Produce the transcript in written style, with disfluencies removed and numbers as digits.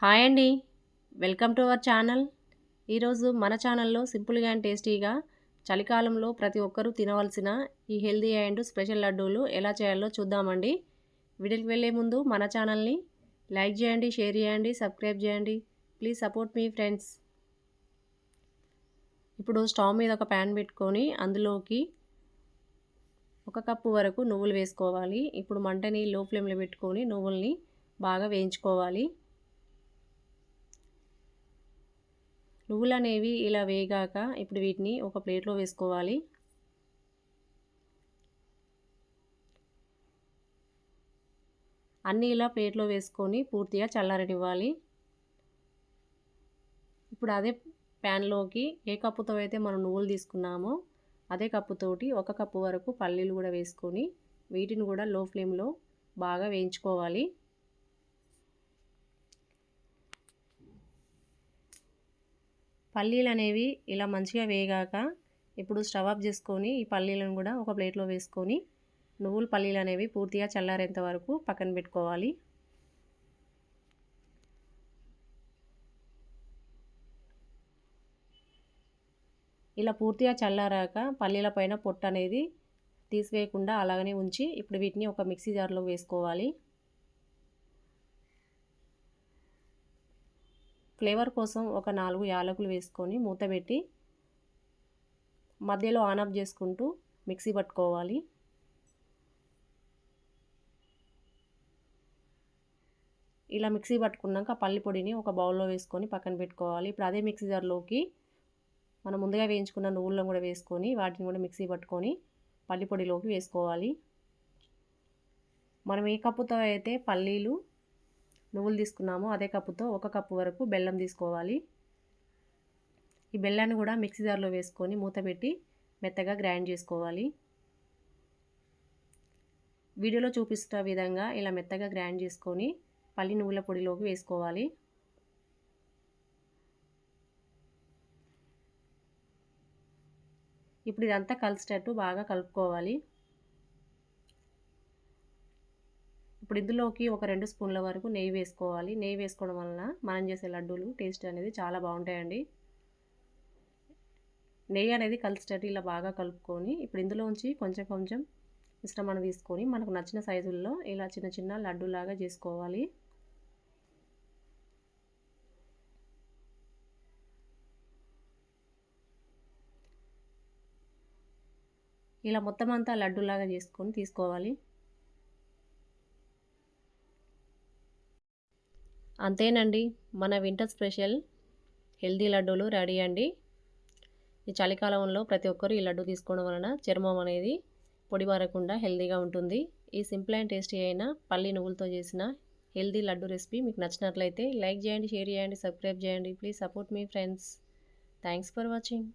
Hi అండి. Welcome to our channel. ఈరోజు మన ఛానల్లో సింపుల్గా అండ్ టేస్టీగా చలికాలంలో ప్రతి ఒక్కరూ తినవలసిన ఈ హెల్దీ అండ్ స్పెషల్ లడ్డూలు ఎలా చేయాలో చూద్దామండి. వీడియోకి వెళ్ళే ముందు మన ఛానల్ని లైక్ చేయండి, షేర్ చేయండి, సబ్స్క్రైబ్ చేయండి. Please support me friends. ఇప్పుడు స్టవ్ మీద ఒక ప్యాన్ పెట్టుకొని అందులోకి 1 కప్పు వరకు నువ్వులు వేసుకోవాలి. ఇప్పుడు మంటని లో ఫ్లేమ్లో పెట్టుకొని నువ్వుల్ని బాగా వేయించుకోవాలి. నువ్వులు అనేవి ఇలా వేగాక ఇప్పుడు వీటిని ఒక ప్లేట్లో వేసుకోవాలి. అన్నీ ఇలా ప్లేట్లో వేసుకొని పూర్తిగా చల్లారనివ్వాలి. ఇప్పుడు అదే ప్యాన్లోకి ఏ కప్పుతో అయితే మనం నువ్వులు తీసుకున్నామో అదే కప్పుతోటి 1 కప్పు వరకు పల్లీలు కూడా వేసుకొని వీటిని కూడా లో ఫ్లేమ్లో బాగా వేయించుకోవాలి. పల్లీలు అనేవి ఇలా మంచిగా వేగాక ఇప్పుడు స్టవ్ ఆఫ్ చేసుకొని ఈ పల్లీలను కూడా ఒక ప్లేట్లో వేసుకొని నువ్వులు పల్లీలు అనేవి పూర్తిగా చల్లారేంత వరకు పక్కన పెట్టుకోవాలి. ఇలా పూర్తిగా చల్లారాక పల్లీల పైన పొట్టు అనేది తీసివేయకుండా అలాగనే ఉంచి ఇప్పుడు వీటిని ఒక మిక్సీ జార్లో వేసుకోవాలి. ఫ్లేవర్ కోసం ఒక 4 యాలకులు వేసుకొని మూత పెట్టి మధ్యలో ఆన్ ఆఫ్ చేసుకుంటూ మిక్సీ పట్టుకోవాలి. ఇలా మిక్సీ పట్టుకున్నాక పల్లి పొడిని ఒక బౌల్లో వేసుకొని పక్కన పెట్టుకోవాలి. ఇప్పుడు అదే మిక్సీ జార్లోకి మనం ముందుగా వేయించుకున్న నువ్వులను కూడా వేసుకొని వాటిని కూడా మిక్సీ పట్టుకొని పల్లి పొడిలోకి వేసుకోవాలి. మనం ఏ కప్పుతో అయితే పల్లీలు నువ్వులు తీసుకున్నామో అదే కప్పుతో 1 కప్పు వరకు బెల్లం తీసుకోవాలి. ఈ బెల్లాన్ని కూడా మిక్సీ జార్లో వేసుకొని మూత పెట్టి మెత్తగా గ్రైండ్ చేసుకోవాలి. వీడియోలో చూపిస్తున్న విధంగా ఇలా మెత్తగా గ్రైండ్ చేసుకొని పల్లి నువ్వుల పొడిలోకి వేసుకోవాలి. ఇప్పుడు ఇదంతా కలిసేటట్టు బాగా కలుపుకోవాలి. ఇప్పుడు ఇందులోకి ఒక 2 స్పూన్ల వరకు నెయ్యి వేసుకోవాలి. నెయ్యి వేసుకోవడం వలన మనం చేసే లడ్డూలు టేస్ట్ అనేది చాలా బాగుంటాయండి. నెయ్యి అనేది కలిసేటట్టు ఇలా బాగా కలుపుకొని ఇప్పుడు ఇందులోంచి కొంచెం కొంచెం మిశ్రమాన్ని తీసుకొని మనకు నచ్చిన సైజుల్లో ఇలా చిన్న చిన్న లడ్డూలాగా చేసుకోవాలి. ఇలా మొత్తం అంతా లడ్డూలాగా చేసుకొని తీసుకోవాలి. అంతేనండి, మన వింటర్ స్పెషల్ హెల్దీ లడ్డూలు రెడీ అండి. ఈ చలికాలంలో ప్రతి ఒక్కరూ ఈ లడ్డు తీసుకోవడం వలన చర్మం అనేది పొడిబారకుండా హెల్దీగా ఉంటుంది. ఈ సింపుల్ అండ్ టేస్టీ అయిన పల్లి నువ్వులతో చేసిన హెల్దీ లడ్డు రెసిపీ మీకు నచ్చినట్లయితే లైక్ చేయండి, షేర్ చేయండి, సబ్స్క్రైబ్ చేయండి. Please support me friends. Thanks for watching.